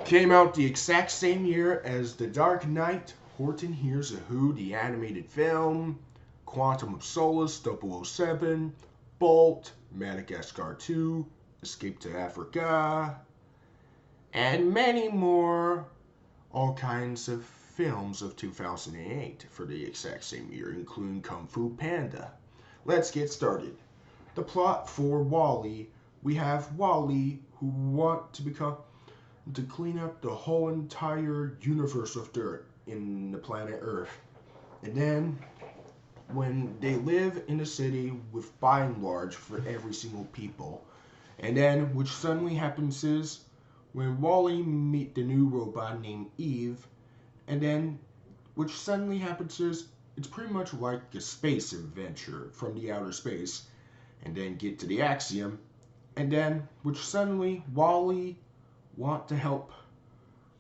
Came out the exact same year as The Dark Knight, Horton Hears a Who, the animated film, Quantum of Solace, 007, Bolt, Madagascar 2, Escape to Africa, and many more. All kinds of films of 2008 for the exact same year, including Kung Fu Panda. Let's get started. The plot for WALL-E, we have WALL-E who want to clean up the whole entire universe of dirt in the planet Earth. And then when they live in a city with by and large for every single people. And then which suddenly happens is when WALL-E meet the new robot named Eve, and then which suddenly happens is it's pretty much like a space adventure from the outer space, and then get to the Axiom, and then which suddenly WALL-E want to help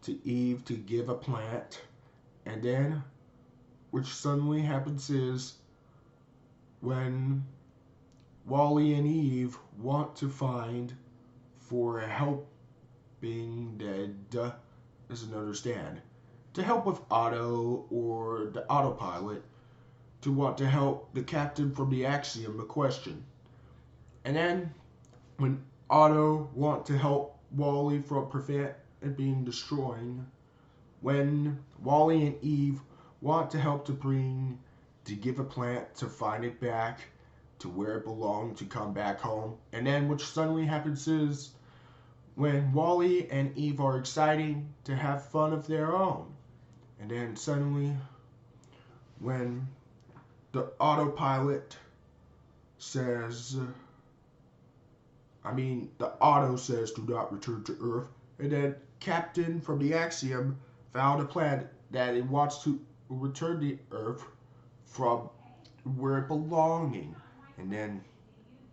to Eve to give a plant, and then which suddenly happens is when WALL-E and Eve want to find for help being dead doesn't understand. To help with Otto or the autopilot to want to help the captain from the Axiom a question. And then when Otto want to help WALL-E from prevent it being destroyed, when WALL-E and Eve want to help to give a plant to find it back to where it belonged to come back home. And then which suddenly happens is when WALL-E and Eve are exciting to have fun of their own. And then suddenly when the autopilot says, the auto says do not return to Earth. And then Captain from the Axiom found a plan that it wants to return to Earth from where it belonging. And then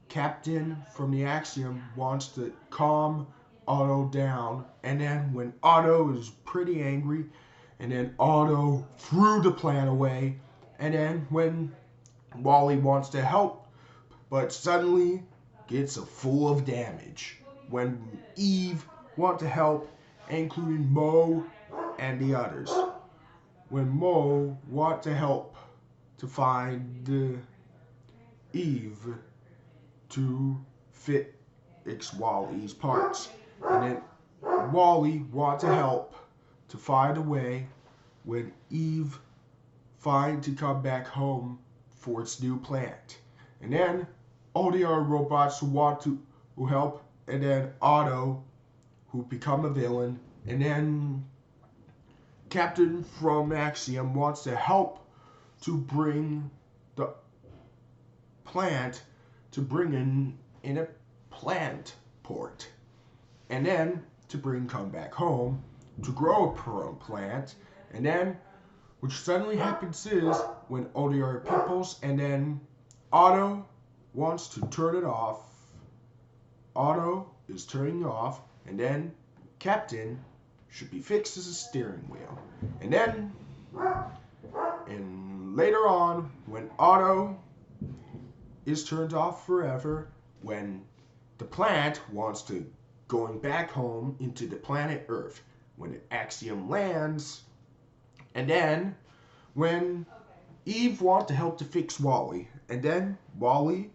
Captain from the Axiom wants to calm Otto down, and then when Otto is pretty angry, and then Otto threw the plan away, and then when WALL-E wants to help, but suddenly gets full of damage. When Eve wants to help, including Mo and the others. When Mo wants to help to find Eve to fix WALL-E's parts. And then WALL-E wants to help to find a way when Eve finds to come back home for its new plant. And then all the other robots who help, and then Otto who become a villain, and then Captain from Axiom wants to help to bring the plant to bring in a plant port. And then to come back home to grow a plant. And then which suddenly happens is when all the other peoples, and then Otto wants to turn it off. Otto is turning off, and then Captain should be fixed as a steering wheel. And then and later on when Otto is turned off forever, when the plant wants to going back home into the planet Earth, when the Axiom lands, and then when Eve wants to help to fix WALL-E, and then WALL-E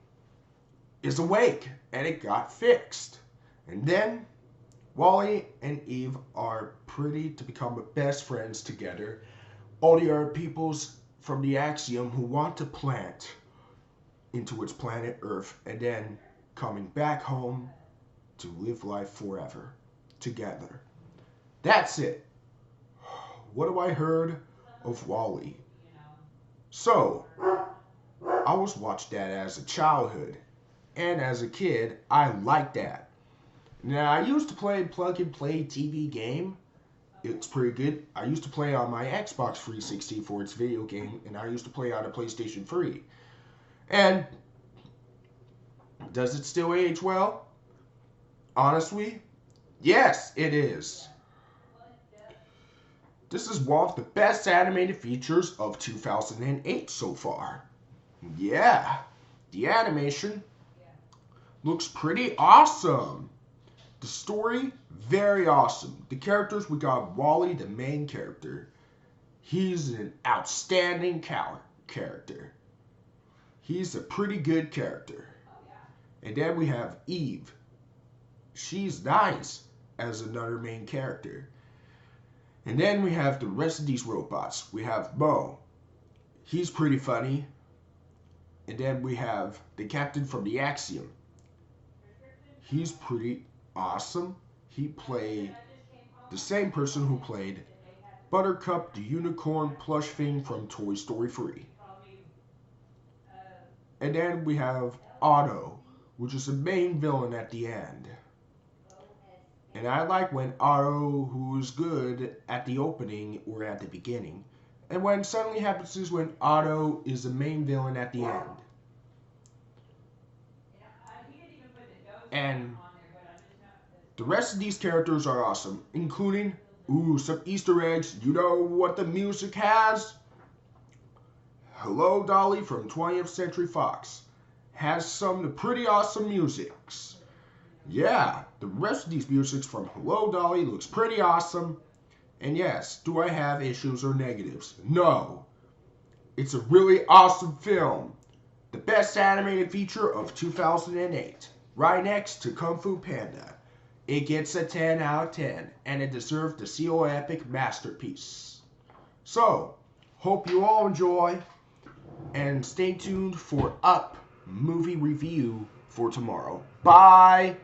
is awake and it got fixed, and then WALL-E and Eve are pretty to become best friends together. All the other peoples from the Axiom who want to plant into its planet Earth, and then coming back home to live life forever together. That's it. What have I heard of WALL-E? So, I was watching that as a childhood, and as a kid, I liked that. Now, I used to play plug and play TV game. It's pretty good. I used to play on my Xbox 360 for its video game, and I used to play on a PlayStation 3. And does it still age well? Honestly, yes, it is. This is one of the best animated features of 2008 so far. Yeah, the animation looks pretty awesome. The story, very awesome. The characters, we got Wally, the main character. He's an outstanding character. He's a pretty good character. And then we have Eve. She's nice as another main character. And then we have the rest of these robots. We have Mo. He's pretty funny. And then we have the captain from the Axiom. He's pretty awesome. He played the same person who played Buttercup, the unicorn plush thing from Toy Story 3. And then we have Otto, which is the main villain at the end. And I like when Otto, who is good at the opening or at the beginning, and when suddenly happens is when Otto is the main villain at the end. And the rest of these characters are awesome, including, some Easter eggs. You know what the music has? Hello Dolly from 20th Century Fox has some pretty awesome musics. Yeah, the rest of these musics from Hello Dolly looks pretty awesome. And yes, do I have issues or negatives? No. It's a really awesome film. The best animated feature of 2008. Right next to Kung Fu Panda. It gets a 10 out of 10, and it deserves the CO Epic Masterpiece. So, hope you all enjoy, and stay tuned for Up movie review for tomorrow. Bye!